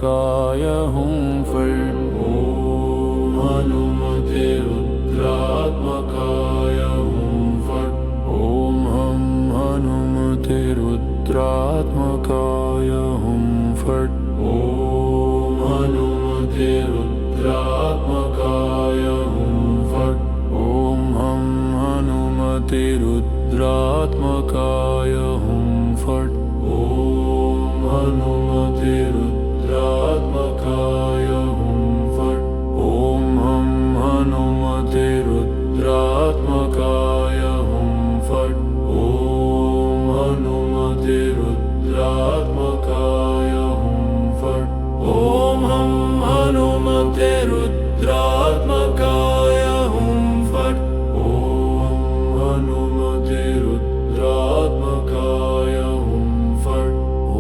रुद्रात्मकाय हुं फट्। ॐ हनुमते रुद्रात्मकाय हुं फट्। ॐ हं हनुमते रुद्रात्मकाय हुं फट्। ॐ हनुमते रुद्रात्मकाय हुं फट्। ॐ हं हनुमते रुद्रात्मकाय हुं फट्। ॐ हनुमते रुद्रात्मकाय हुं फट्। ॐ हं हनुमते रुद्रात्मकाय हुं फट्। ॐ हनुमते रुद्रात्मकाय हुं फट्। ॐ हं हनुमते रुद्रात्मकाय हुं फट्। ॐ हनुमते रुद्रात्मकाय हुं फट्। ॐ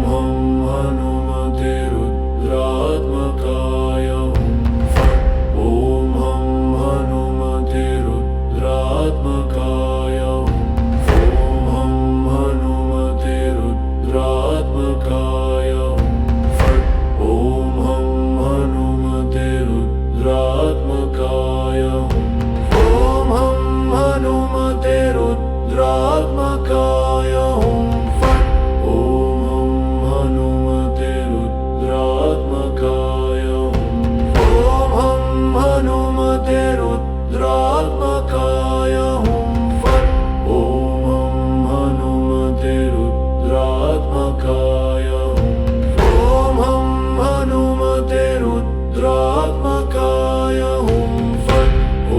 हं हनुमते रुद्रात्मकाय हुं फट्। ॐ हं हनुमते रुद्रात्मकाय हुं फट्। ॐ हं हनुमते रुद्रात्मकाय हुं फट्। ॐ हं हनुमते रुद्रात्मकाय हुं फट्। ॐ हं हनुमते रुद्रात्मकाय हुं फट्। ॐ हं हनुमते रुद्रात्मकाय हुं फट्। ॐ हं हनुमते रुद्रात्मकाय हुं फट्। ॐ हं हनुमते रुद्रात्मकाय हुं फट्। ॐ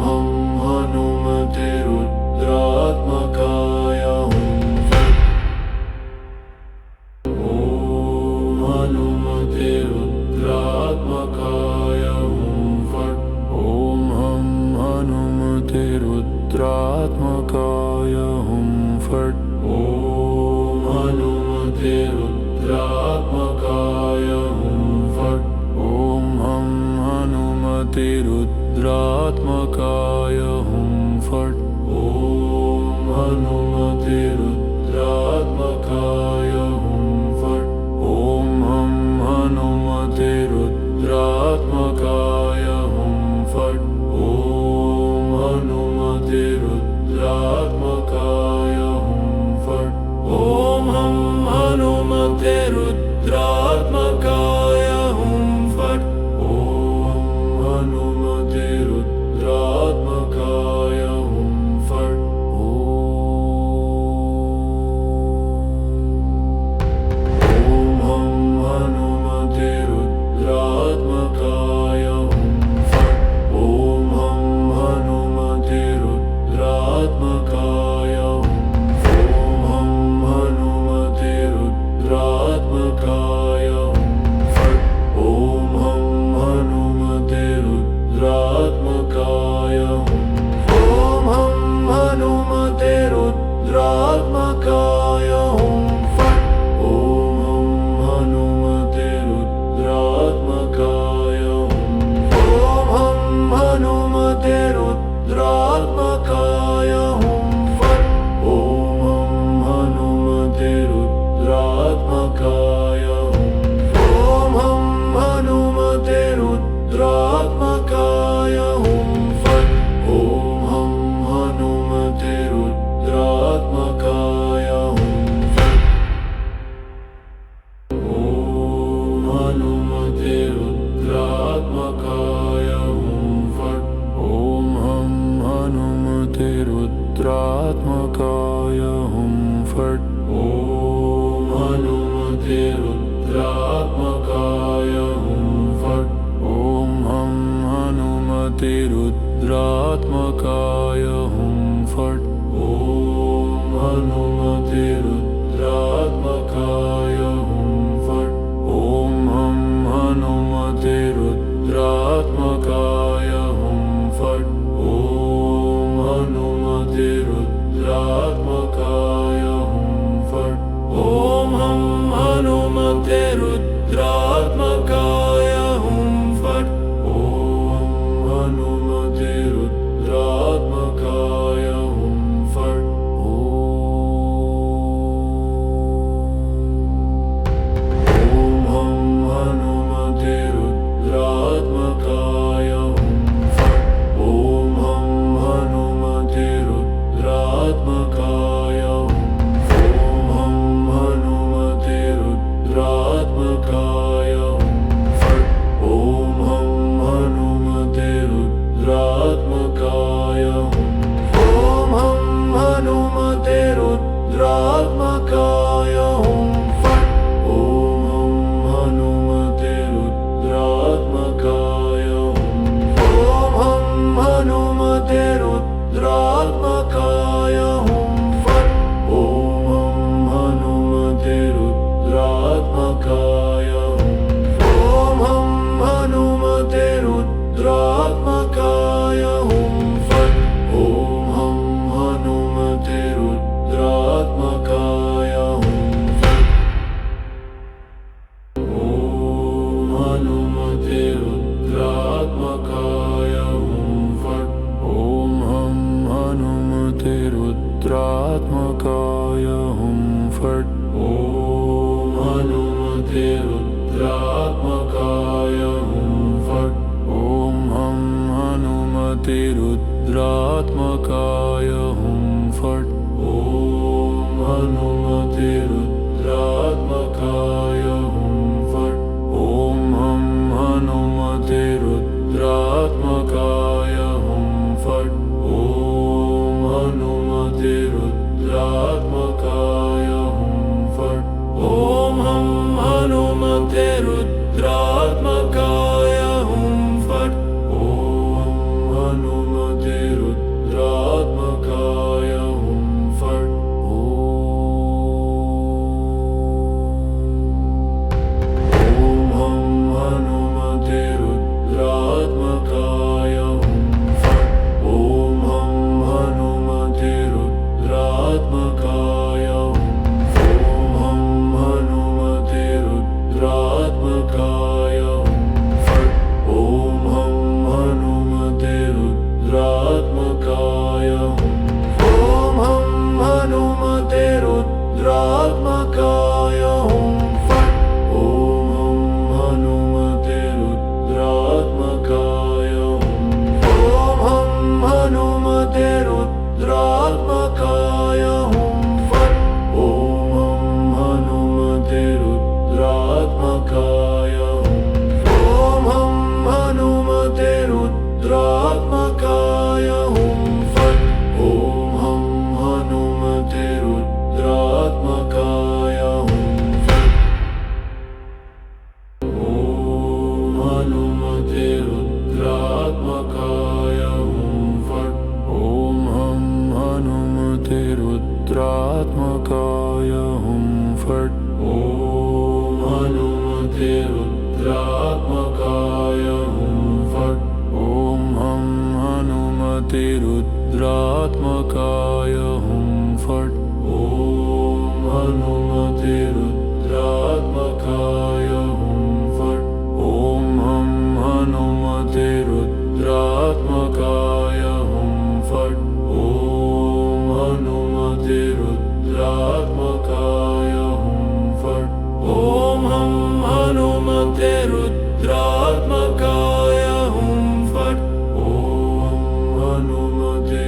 हं हनुमते रुद्रात्मकाय हुं फट्। ॐ हं हनुमते रुद्रात्मकाय हुं फट्। ॐ हनुमते रुद्रात्मकाय हुं फट्। ॐ हं हनुमते रुद्रात्मकाय हुं फट्। ॐ हनुमते रुद्रात्मकाय हुं फट्। ॐ हं हनुमते रुद्रात्मकाय हुं फट्। ॐ हनुमते रुद्रात्मकाय हुं फट्। ॐ हं हनुमते रुद्रात्मकाय हुं फट्। ॐ हनुमते रुद्रात्मकाय हुं फट्। ॐ हं हनुमते रुद्रात्मकाय हुं फट्। ॐ हनुमते रुद्रात्मकाय हुं फट्। ॐ हं हनुमते रुद्रात्मकाय हुं फट्। ॐ हं हनुमते रुद्रात्मकाय हुं फट्। ॐ हं हनुमते रुद्रात्मकाय हुं फट्। ॐ हं हनुमते रुद्रात्मकाय हुं फट्। ॐ हं हनुमते रुद्रात्मकाय हुं फट्। ॐ हं हनुमते रुद्रात्मकाय हुं फट्। ॐ हं हनुमते रुद्रात्मकाय हुं फट्। ॐ हं हनुमते रुद्रात्मकाय हुं फट्। ॐ हं हनुमते रुद्रात्मकाय हुं फट्। ॐ हं हनुमते रुद्रात्मकाय हुं फट्। ॐ हनुमते रुद्रात्मकाय हुं फट्। ॐ हं हनुमते रुद्रात्मकाय हुं फट्। ॐ हनुमते रुद्रात्मकाय हुं फट्। ॐ हं हनुमते रुद्रात्मकाय हुं फट्। ॐ हनुमते रुद्रात्मकाय हुं फट्। ॐ हं हनुमते रुद्रात्मकाय हुं फट्। ॐ हनुमते रुद्रात्मकाय हुं फट्। ॐ हं हनुमते रुद्रात्मकाय हुं फट्। ॐ हनुमते रुद्रात्मकाय हुं फट्। ॐ रुद्रात्मकाय हुं फट्। ॐ हनुमते रुद्रात्मकाय हुं फट्। ॐ हं हनुमते रुद्रात्मकाय हुं फट्। ॐ हनुमते रुद्रात्मकाय हुं फट्। ॐ हं हनुमते रुद्रात्मकाय हुं फट्। ॐ हनुमते रुद्रात्मकाय हुं फट्। रुद्रात्मकाय हुं फट्। ॐ हनुमते रुद्रात्मकाय हुं फट्। ॐ हं हनुमते रुद्रात्मकाय हुं फट्। ॐ हनुमते रुद्रात्मकाय हुं फट्। ॐ हं हनुमते रुद्रात्मकाय हुं फट्। ॐ हनुमते रुद्रात्मकाय हुं फट्। ॐ हं हनुमते रुद्रात्मकाय हुं फट्। ॐ हनुमते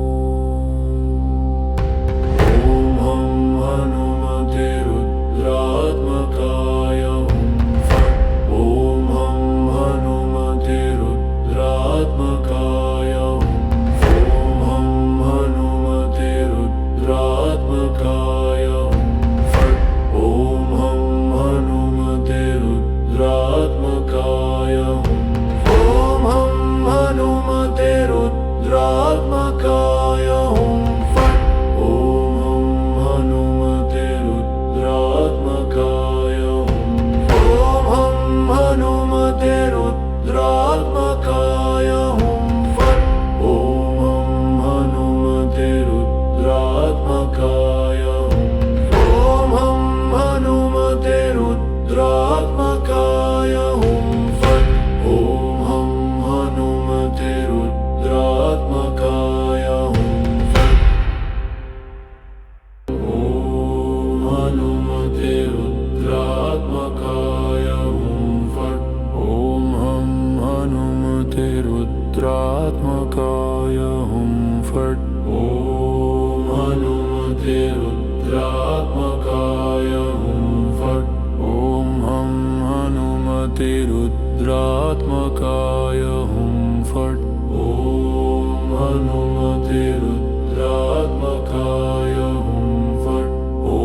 रुद्रात्मकाय हुं फट्। रुद्रात्मकाय हुं फट्। ॐ हनुमते रुद्रात्मकाय हुं फट्। ॐ हं हनुमते रुद्रात्मकाय हुं फट्। ॐ हनुमते रुद्रात्मकाय हुं फट्। ॐ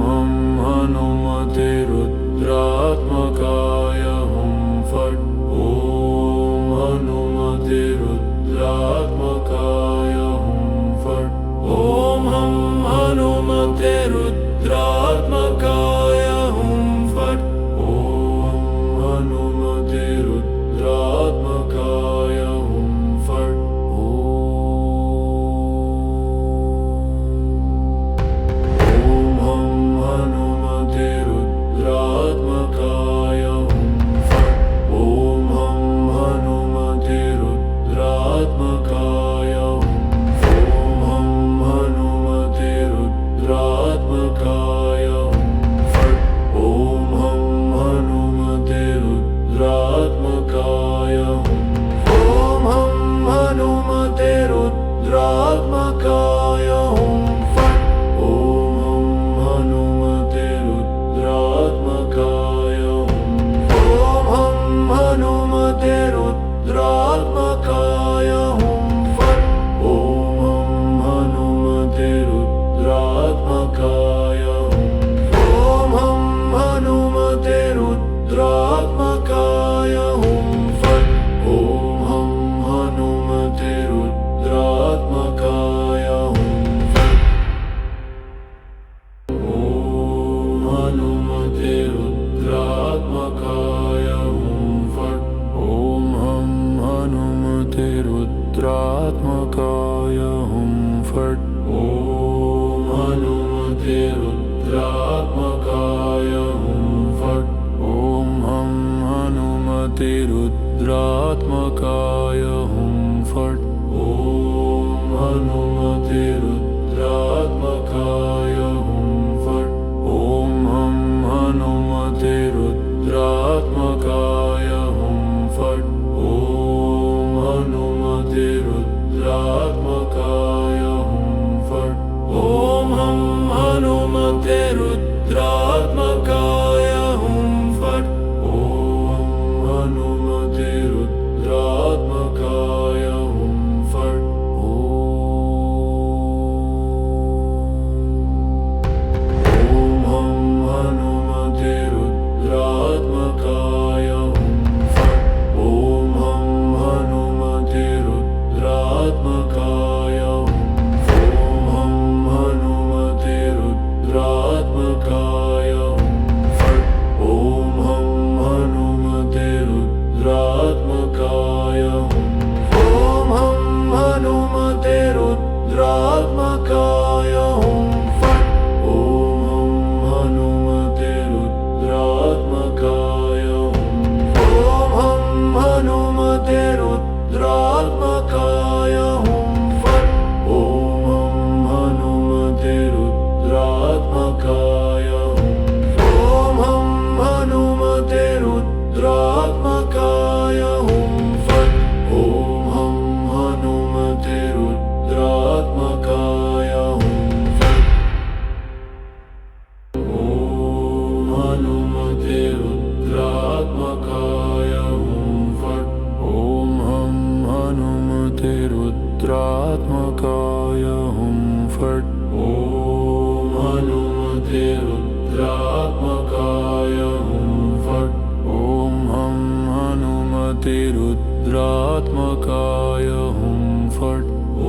हं हनुमते रुद्रात्मकाय हुं फट्। ॐ हनुमते रुद्रात्मकाय हुं फट्। ॐ हं हनुमते रुद्रात्मकाय हुं फट्। ॐ हनुमते रुद्रात्मकाय रुद्रात्मकाय हुं फट्। ॐ हनुमते रुद्रात्मकाय हुं फट्। ॐ हं हनुमते रुद्रात्मकाय हुं फट्। ॐ हनुमते रुद्रात्मकाय हुं फट्। ॐ हं हनुमते रुद्रात्मकाय हुं फट्। ॐ हनुमते रुद्रात्मकाय हुं फट्। ॐ हं हनुमते रुद्रात्मकाय हुं फट्। ॐ हनुमते रुद्रात्मकाय हुं फट्। ॐ हं हनुमते रुद्रात्मकाय हुं फट्। ॐ हं हनुमते रुद्रात्मकाय हुं फट्। ॐ हं हनुमते रुद्रात्मकाय हुं फट्। ॐ हं हनुमते रुद्रात्मकाय हुं फट्। ॐ हं हनुमते रुद्रात्मकाय हुं फट्। ॐ हं हनुमते रुद्रात्मकाय हुं फट्। ॐ हं हनुमते रुद्रात्मकाय हुं फट्। ॐ हं हनुमते रुद्रात्मकाय हुं फट्। ॐ हं हनुमते रुद्रात्मकाय हुं फट्। ॐ हं हनुमते रुद्रात्मकाय हुं फट्। ॐ हनुमते रुद्रात्मकाय हुं फट्। ॐ हं हनुमते रुद्रात्मकाय हुं फट्। ॐ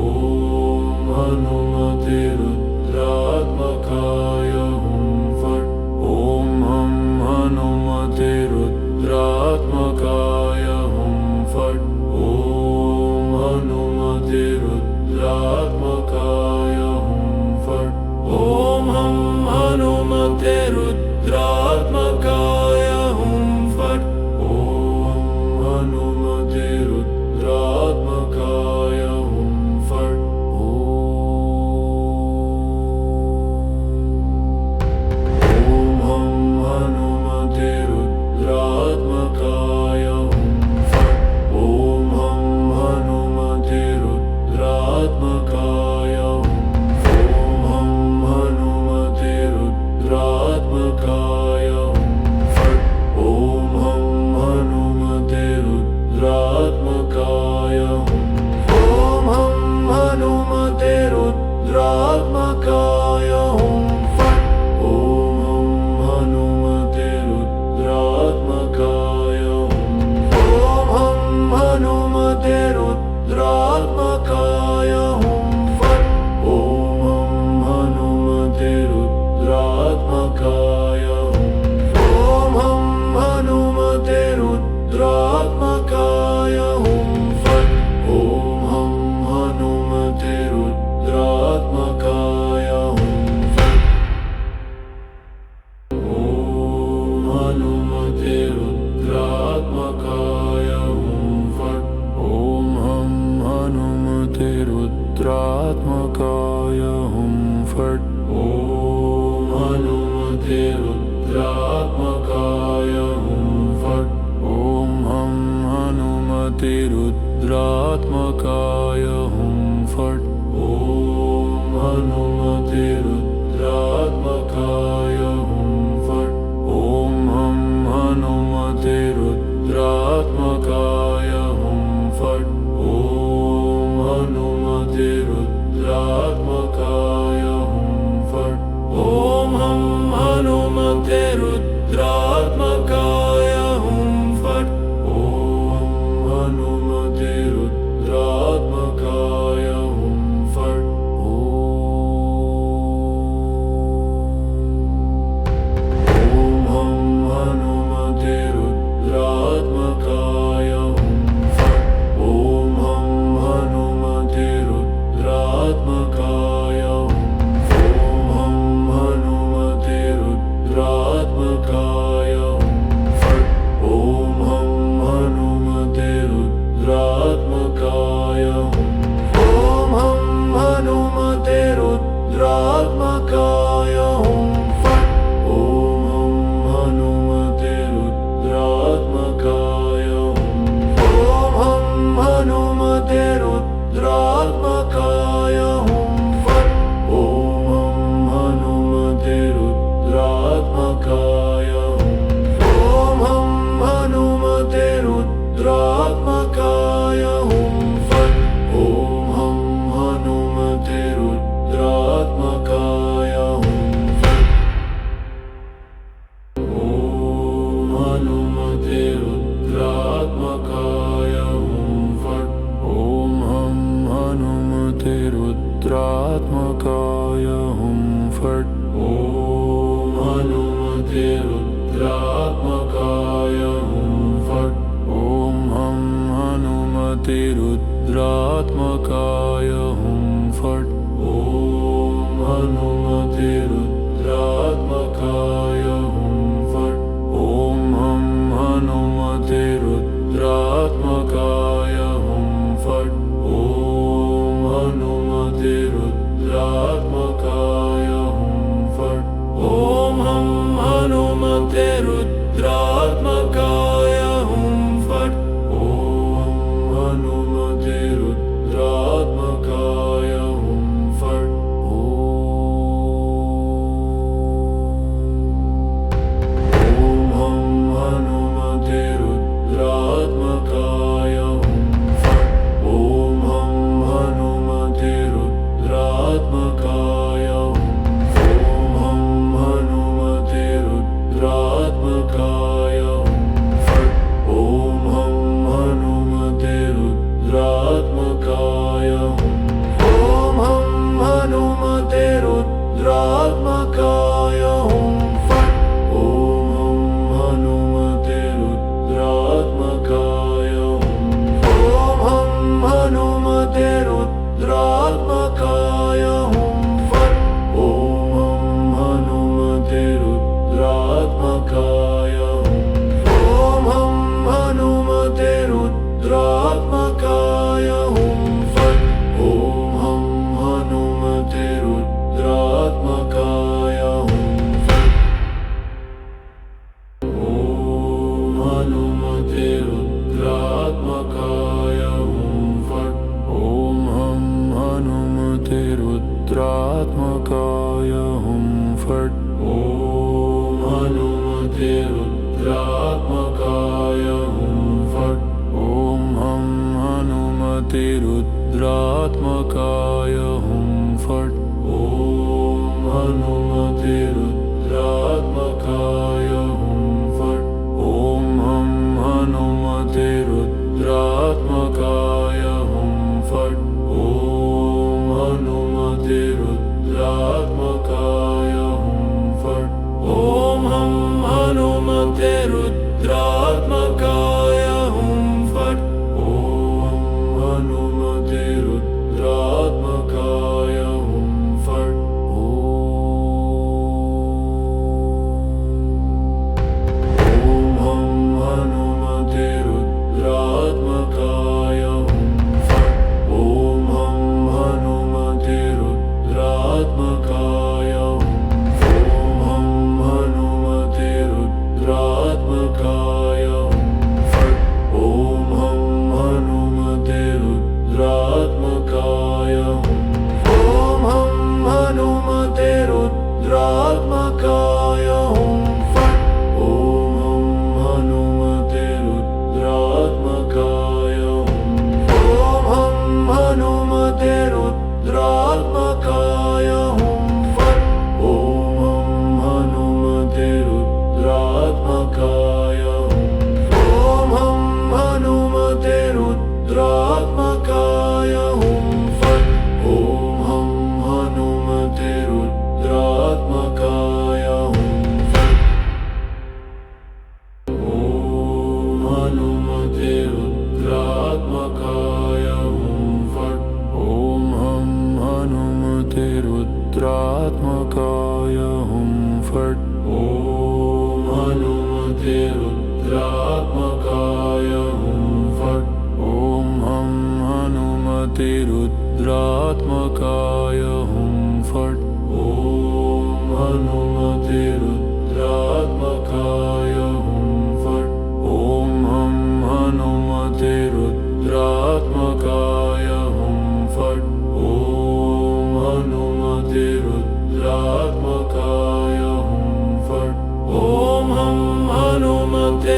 हनुमते रुद्रात्मकाय हुं फट्। ॐ हं हनुमते रुद्रात्मकाय हुं फट्। ॐ हनुमते रुद्रात्मकाय हुं फट्। ॐ हं हनुमते रुद्रात्मकाय हुं फट्। ॐ हनुमते रुद्रात्मकाय हुं फट्। ॐ हं हनुमते रुद्रात्मकाय हुं फट्। ॐ हनुमते रुद्रात्मकाय हुं फट्। ॐ हं हनुमते रुद्रात्मकाय हुं फट्। ॐ हं हनुमते रुद्रात्मकाय हुं फट्। ॐ हं हनुमते रुद्रात्मकाय हुं फट्। ॐ हं हनुमते रुद्रात्मकाय हुं फट्। ॐ हं हनुमते रुद्रात्मकाय हुं फट्। ॐ हं हनुमते रुद्रात्मकाय हुं फट्। ॐ हं हनुमते रुद्रात्मकाय हुं फट्। ॐ हं हनुमते रुद्रात्मकाय हुं फट्। ॐ हं हनुमते रुद्रात्मकाय हुं फट्। ॐ हं हनुमते रुद्रात्मकाय हुं फट्। ॐ हनुमते रुद्रात्मकाय हुं फट्। ॐ हं हनुमते रुद्रात्मकाय हुं फट्। ॐ हनुमते रुद्रात्मकाय हुं फट्। ॐ हं हनुमते रुद्रात्मकाय हुं फट्। ॐ हनुमते रुद्रात्मकाय हुं फट्। ॐ हं हनुमते रुद्रात्मकाय हुं फट्। ॐ हनुमते रुद्रात्मकाय हुं फट्। ॐ हं हनुमते रुद्रात्मकाय हुं फट्। ॐ हनुमते रुद्रात्मकाय हुं फट्। ॐ हं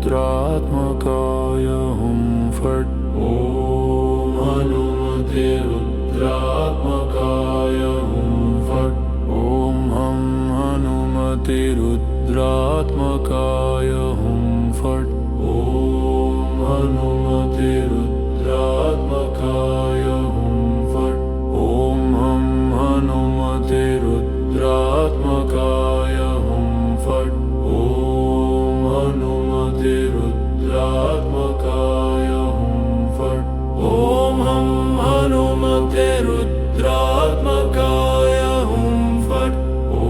रुद्रात्मकाय हुं फट्। ॐ हनुमते रुद्रात्मकाय हुं फट्। ॐ हं हनुमते रुद्रात्मकाय हुं फट्। ॐ हनुमते रुद्रात्मकाय हुं फट्। ॐ हं हनुमते रुद्रात्मकाय हुं फट्। ॐ हनुमते रुद्रात्मकाय हुं फट्। ॐ हं हनुमते रुद्रात्मकाय हुं फट्। ॐ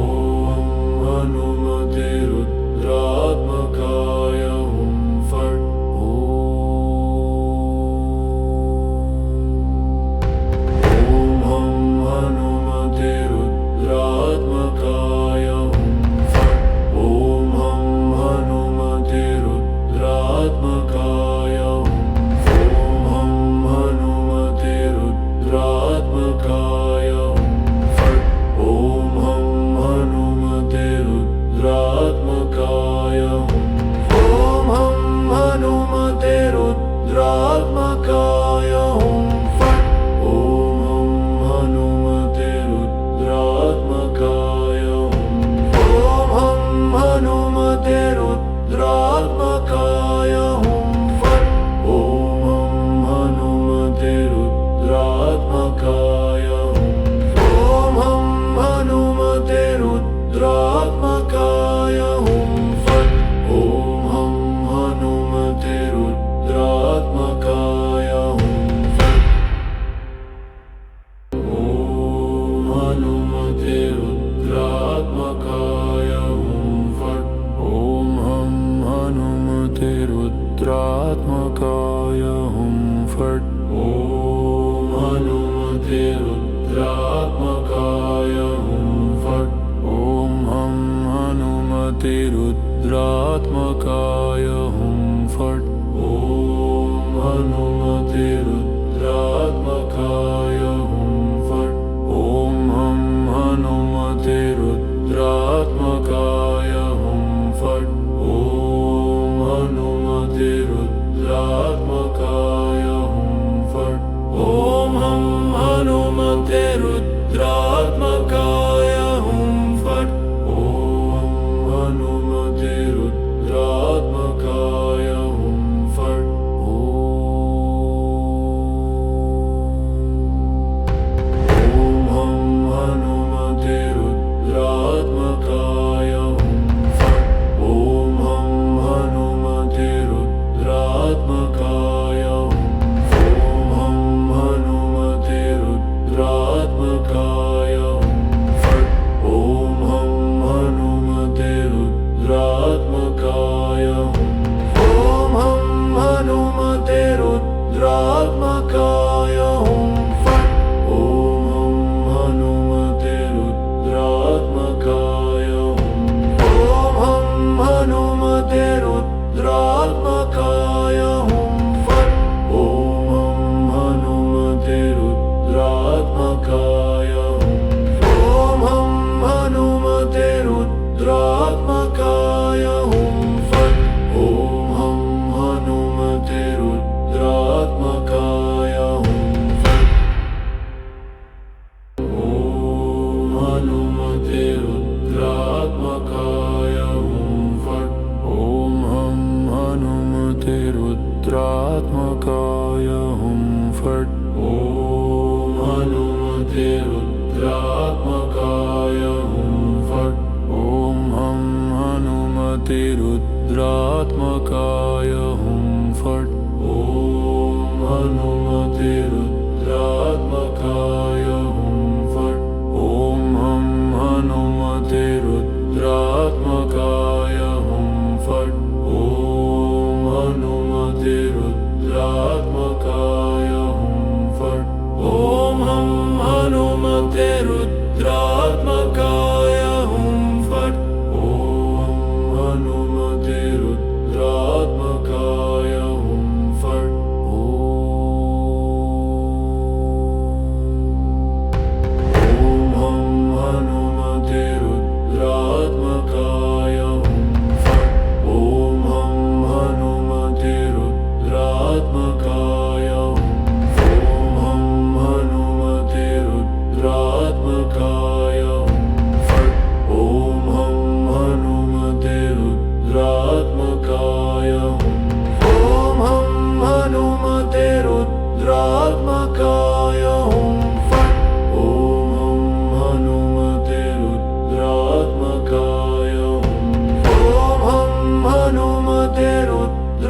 हनुमते रुद्रात्मकाय हुं फट्। रुद्रात्मकाय हुं फट्। ॐ हनुमते रुद्रात्मकाय हुं फट्। ॐ हं हनुमते रुद्रात्मकाय हुं फट्। ॐ हनुमते रुद्रात्मकाय हुं फट्। ॐ हं हनुमते रुद्रात्मकाय हुं फट्। ॐ हनुमते रुद्रात्मकाय हुं फट्। ॐ हं हनुमते रुद्रात्मकाय हुं फट्। ॐ हनुमते रुद्रात्मकाय हुं फट्। रुद्रात्मकाय हुं फट्। ॐ हनुमते रुद्रात्मकाय हुं फट्। ॐ हं हनुमते रुद्रात्मकाय हुं फट्। ॐ हनुमते रुद्रात्मकाय हुं फट्। ॐ हं हनुमते रुद्रात्मकाय हुं फट्। ॐ हनुमते रुद्रात्मकाय हुं फट्। ॐ हं हनुमते रुद्रात्मकाय हुं फट्। ॐ हनुमते रुद्रात्मकाय हुं फट्।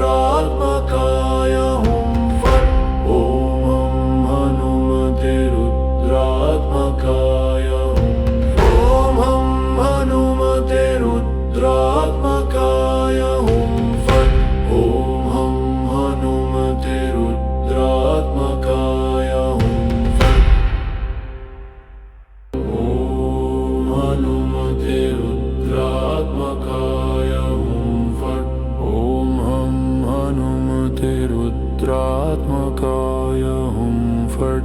रुद्रात्मकाय हुं फट्। ॐ हनुमते रुद्रात्मकाय हुं। ॐ हनुमते रुद्रात्मकाय हुं फट्। ॐ हनुमते रुद्रात्मकाय हुं फट्। ॐ हनुमते रुद्रात्मकाय हुं फट्। ॐ हनुमते रुद्रात्मकाय हुं फट्। ॐ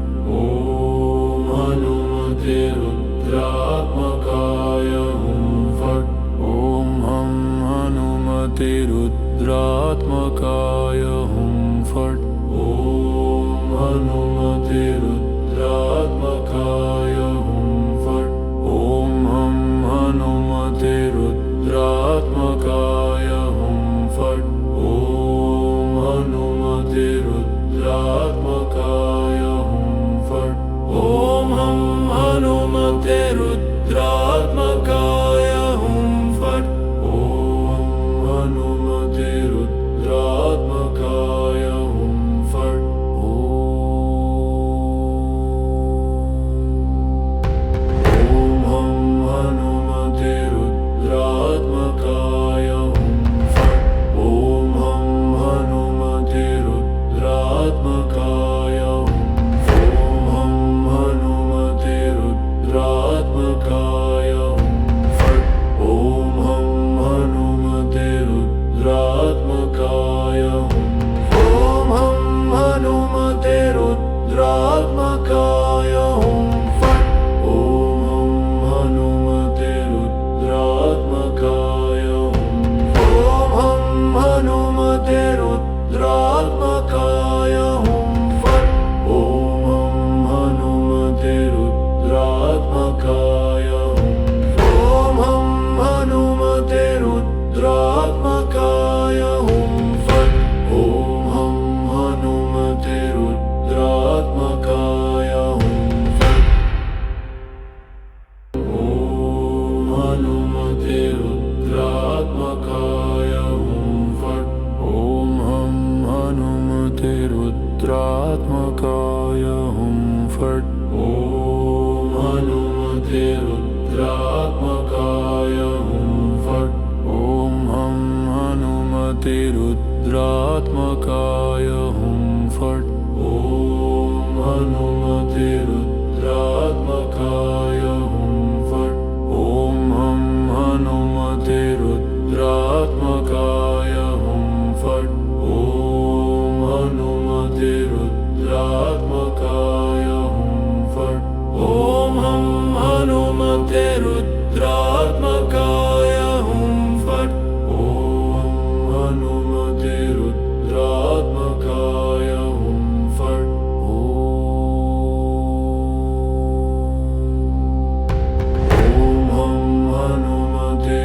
हनुमते रुद्रात्मकाय हुं फट्। ॐ हनुमते रुद्रात्मकाय हुं फट्। ॐ हनुमते रुद्रात्मकाय हुं फट्। ॐ हनुमते रुद्रात्मकाय हुं फट्। ॐ हनुमते रुद्रात्मकाय हुं फट्। ॐ हनुमते रुद्रात्मकाय हुं फट्। ॐ हनुमते रुद्रात्मकाय हुं फट्। ॐ हनुमते रुद्रात्मकाय हुं फट्। ॐ हनुमते रुद्रात्मकाय हुं। ॐ हनुमते रुद्रात्मकाय हुं फट्। ॐ हनुमते रुद्रात्मकाय हुं। ॐ हनुमते रुद्रात्मकाय हुं फट्। ॐ हनुमते रुद्रात्मकाय हुं। ॐ हनुमते रुद्रात्मकाय हुं फट्। ॐ हनुमते रुद्रात्मकाय हुं। ॐ हनुमते रुद्रात्मकाय हुं फट्। ॐ हनुमते रुद्रात्मकाय हुं फट्। ॐ हनुमते रुद्रात्मकाय हुं फट्। ॐ हनुमते रुद्रात्मकाय हुं फट्। ॐ हनुमते रुद्रात्मकाय हुं फट्। ॐ हनुमते रुद्रात्मकाय हुं फट्। ॐ हनुमते रुद्रात्मकाय हुं फट्। ॐ हनुमते रुद्रात्मकाय हुं फट्। ॐ हनुमते रुद्रात्मकाय हुं फट्। ॐ हनुमते रुद्रात्मकाय हुं फट्। ॐ हनुमते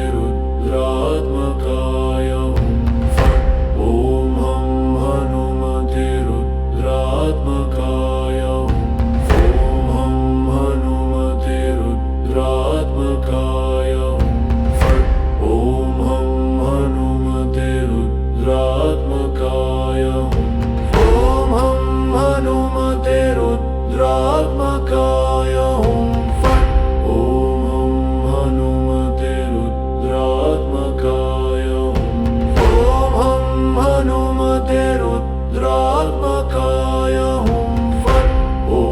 रुद्रात्मकाय हुं फट्। ॐ हनुमते रुद्रात्मकाय हुं फट्। ॐ हनुमते रुद्रात्मकाय हुं। ॐ हनुमते रुद्रात्मकाय हुं फट्। ॐ हनुमते रुद्रात्मकाय हुं। ॐ हनुमते रुद्रात्मकाय हुं फट्। ॐ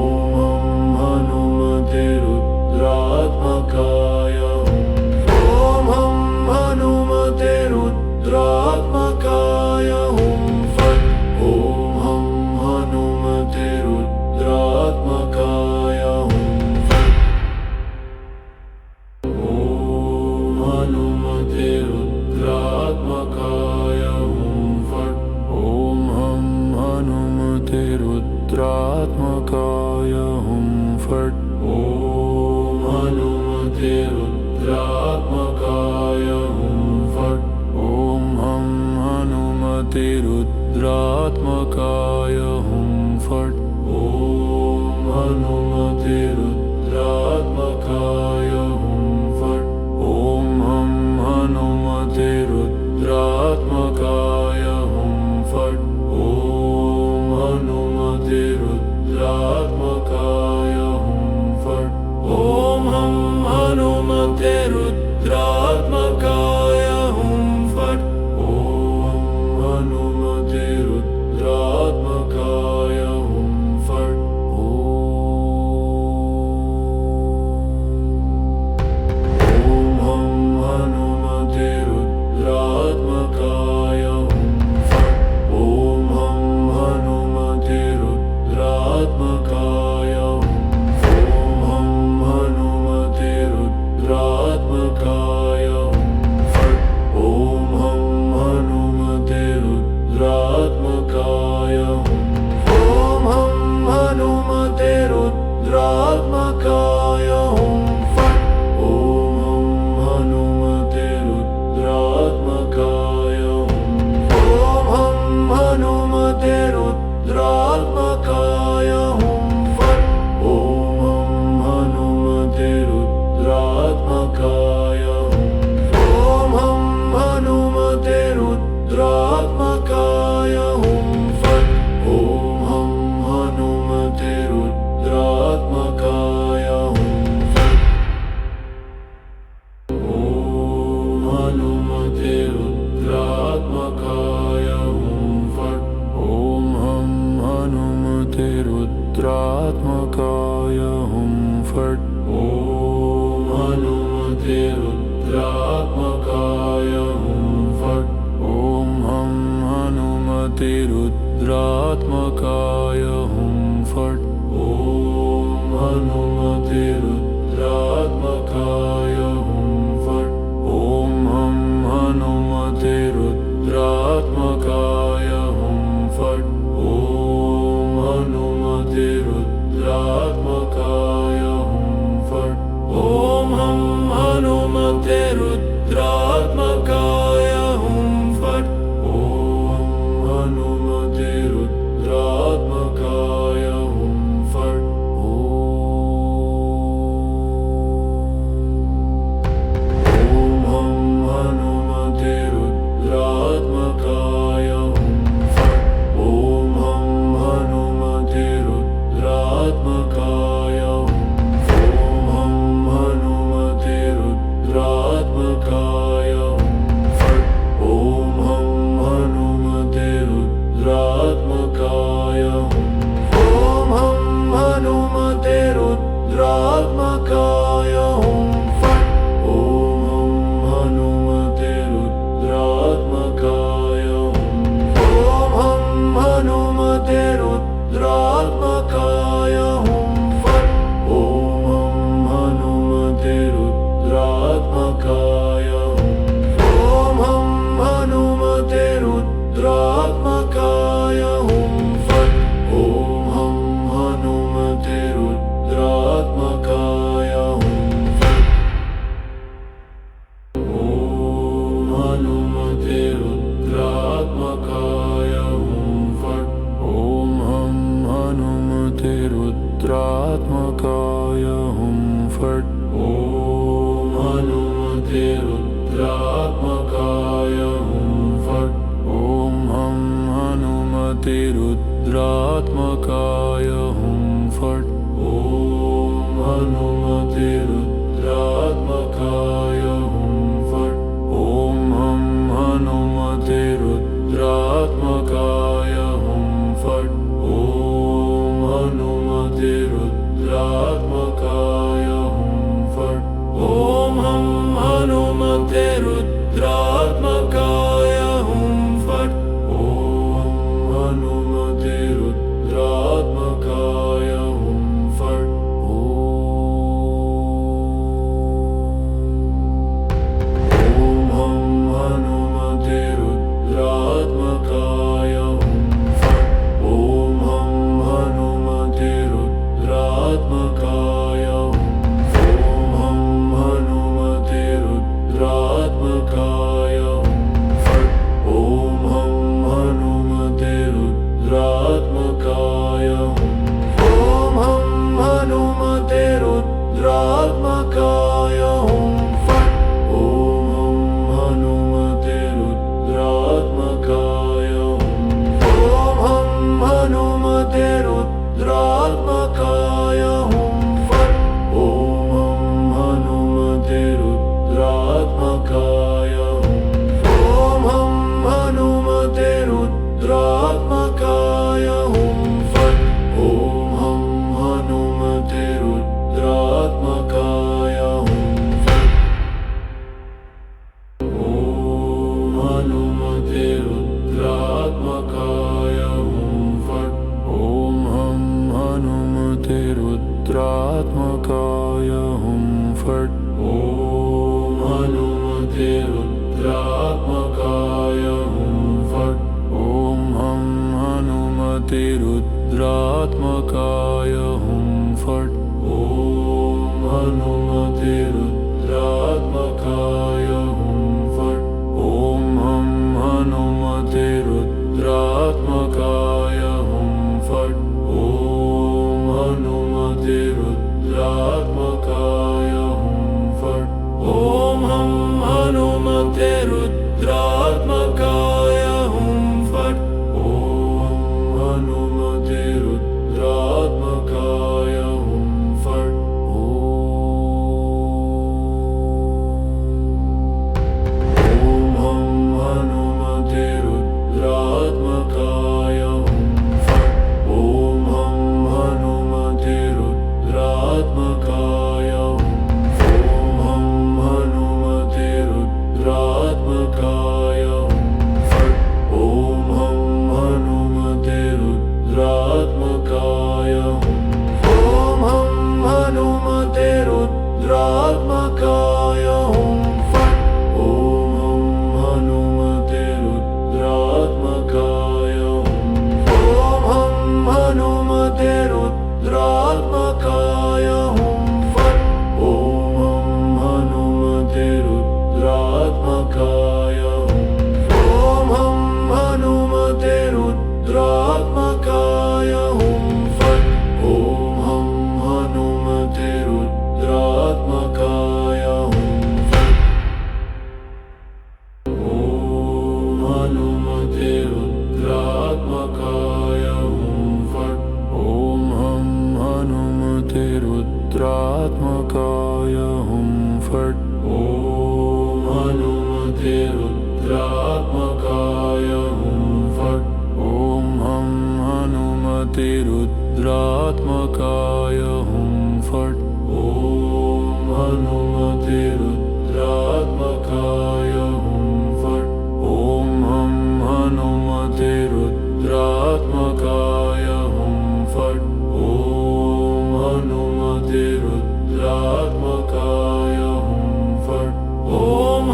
हनुमते रुद्रात्मकाय हुं। ॐ हनुमते रुद्रात्मकाय हुं फट्। ॐ हनुमते रुद्रात्मकाय हुं। ॐ हनुमते रुद्रात्मकाय हुं फट्। ॐ हनुमते रुद्रात्मकाय हुं फट्। ॐ हनुमते रुद्रात्मकाय हुं फट्। ॐ हनुमते रुद्रात्मकाय हुं फट्। ॐ हनुमते रुद्रात्मकाय हुं फट्। ॐ हनुमते रुद्रात्मकाय हुं फट्। ॐ हनुमते रुद्रात्मकाय हुं फट्। ॐ हनुमते रुद्रात्मकाय हुं रुद्रात्मकाय हुं फट्। ॐ हं हनुमते रुद्रात्मकाय हुं फट्। ॐ हनुमते रुद्रात्मकाय हुं फट्। ॐ हं हनुमते रुद्रात्मकाय हुं फट्। ॐ हनुमते रुद्रात्मकाय हुं फट्। ॐ हं हनुमते रुद्रात्मकाय हुं फट्। ॐ हनुमते रुद्रात्मकाय हुं फट्। ॐ हं हनुमते रुद्रात्मकाय हुं फट्। ॐ हनुमते रुद्रात्मकाय हुं फट्। ॐ हं हनुमते रुद्रात्मकाय हुं फट्। ॐ हनुमते रुद्रात्मकाय हुं फट्। रुद्रात्मकाय हुं फट्। ॐ हनुमते रुद्रात्मकाय हुं फट्। ॐ हनुमते रुद्रात्मकाय हुं फट्। ॐ हनुमते रुद्रात्मकाय हुं फट्। ॐ हनुमते रुद्रात्मकाय हुं फट्। ॐ हनुमते रुद्रात्मकाय हुं फट्। ॐ हनुमते रुद्रात्मकाय हुं फट्। ॐ हनुमते रुद्रात्मकाय हुं फट्। ॐ हनुमते रुद्रात्मकाय हुं फट्। ॐ हनुमते रुद्रात्मकाय हुं फट्। ॐ हनुमते रुद्रात्मकाय हुं फट्। ॐ हनुमते रुद्रात्मकाय हुं फट्। ॐ हनुमते रुद्रात्मकाय हुं फट्। ॐ हनुमते रुद्रात्मकाय हुं फट्। ॐ हनुमते रुद्रात्मकाय हुं फट्। रुद्रात्मकाय हुं फट्। ॐ हनुमते रुद्रात्मकाय हुं फट्। ॐ हनुमते रुद्रात्मकाय हुं फट्। ॐ हनुमते रुद्रात्मकाय हुं फट्। ॐ हनुमते रुद्रात्मकाय हुं फट्। ॐ हनुमते रुद्रात्मकाय हुं फट्। ॐ हनुमते रुद्रात्मकाय हुं फट्। ॐ हनुमते रुद्रात्मकाय हुं फट्। ॐ हनुमते रुद्रात्मकाय हुं फट्। ॐ हनुमते रुद्रात्मकाय हुं फट्। ॐ हनुमते रुद्रात्मकाय हुं फट्। ॐ हनुमते रुद्रात्मकाय हुं फट्। ॐ हनुमते रुद्रात्मकाय हुं फट्। ॐ हनुमते रुद्रात्मकाय हुं हुं फट्। ॐ हनुमते रुद्रात्मकाय हुं। ॐ हनुमते रुद्रात्मकाय हुं फट्। ॐ हनुमते रुद्रात्मकाय हुं फट्। ॐ हनुमते रुद्रात्मकाय हुं फट्। ॐ हनुमते रुद्रात्मकाय हुं फट्। ॐ हनुमते रुद्रात्मकाय हुं फट्। ॐ हनुमते रुद्रात्मकाय हुं फट्। ॐ हनुमते रुद्रात्मकाय हुं फट्। ॐ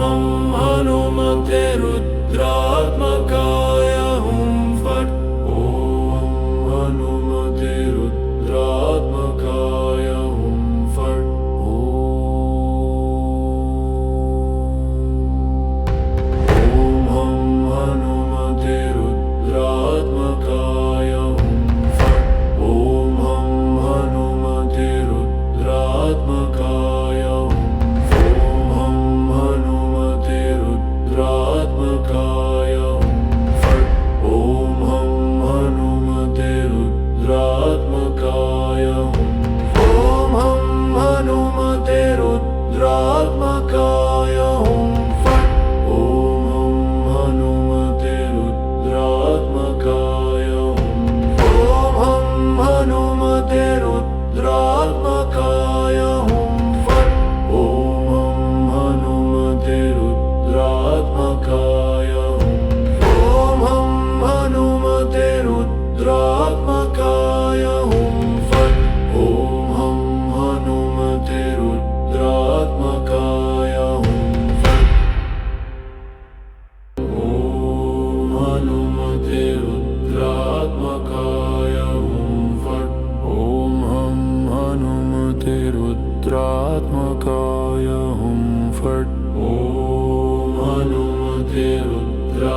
हनुमते रुद्रात्मकाय हुं फट्। ॐ हनुमते रुद्रात्मकाय हुं फट्। ॐ हनुमते रुद्रात्मकाय हुं फट्। ॐ हनुमते रुद्रात्मकाय हुं फट्। रुद्रात्मकाय हुं फट्। ॐ हनुमते रुद्रात्मकाय हुं। ॐ हनुमते रुद्रात्मकाय हुं फट्। ॐ हनुमते रुद्रात्मकाय हुं। ॐ हनुमते रुद्रात्मकाय हुं फट्। ॐ हनुमते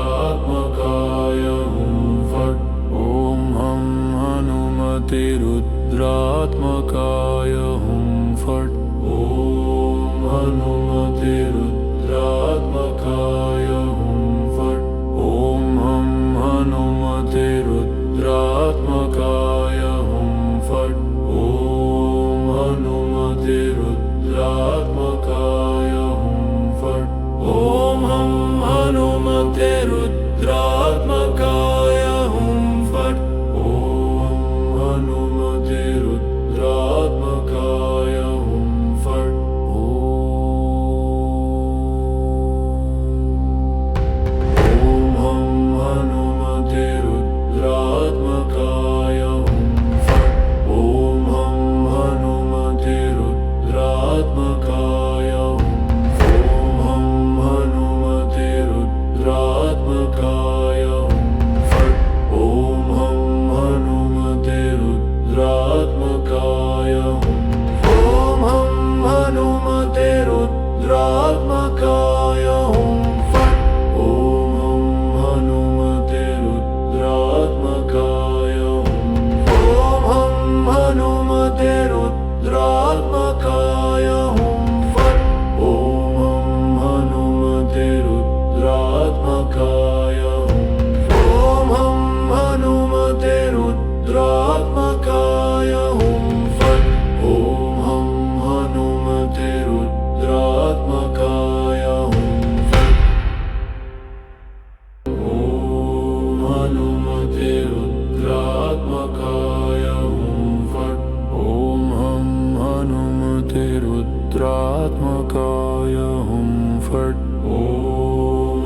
रुद्रात्मकाय हुं फट्। ॐ हनुमते रुद्रात्मकाय हुं फट्। ॐ हनुमते रुद्रात्मकाय हुं फट्। ॐ हनुमते रुद्रात्मकाय हुं फट्। ॐ हनुमते रुद्रात्मकाय हुं फट्। ॐ हनुमते रुद्रात्मकाय हुं फट्। ॐ हनुमते रुद्रात्मकाय हुं फट्। ॐ हनुमते रुद्रात्मकाय हुं फट्। ॐ हनुमते रुद्रात्मकाय हुं फट्। ॐ हनुमते रुद्रात्मकाय हुं फट्। रुद्रात्मकाय हुं फट्। ॐ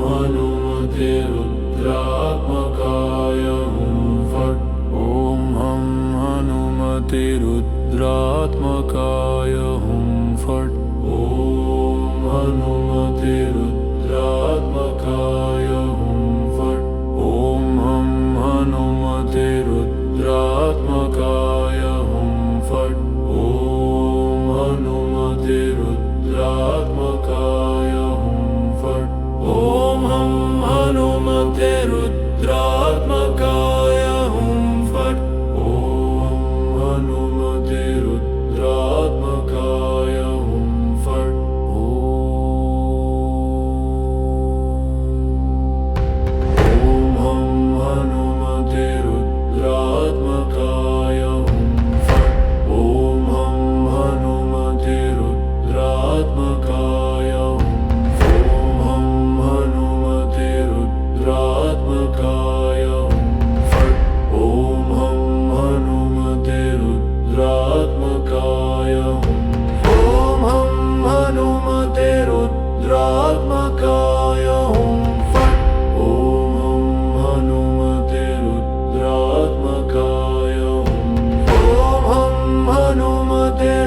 हनुमते रुद्रात्मकाय हुं फट्। ॐ हनुमते रुद्रात्मकाय हुं फट्। ॐ हनुमते रुद्रात्मकाय हुं फट्। ॐ हनुमते रुद्रात्मकाय हुं फट्।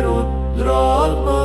रुद्रात्मकाय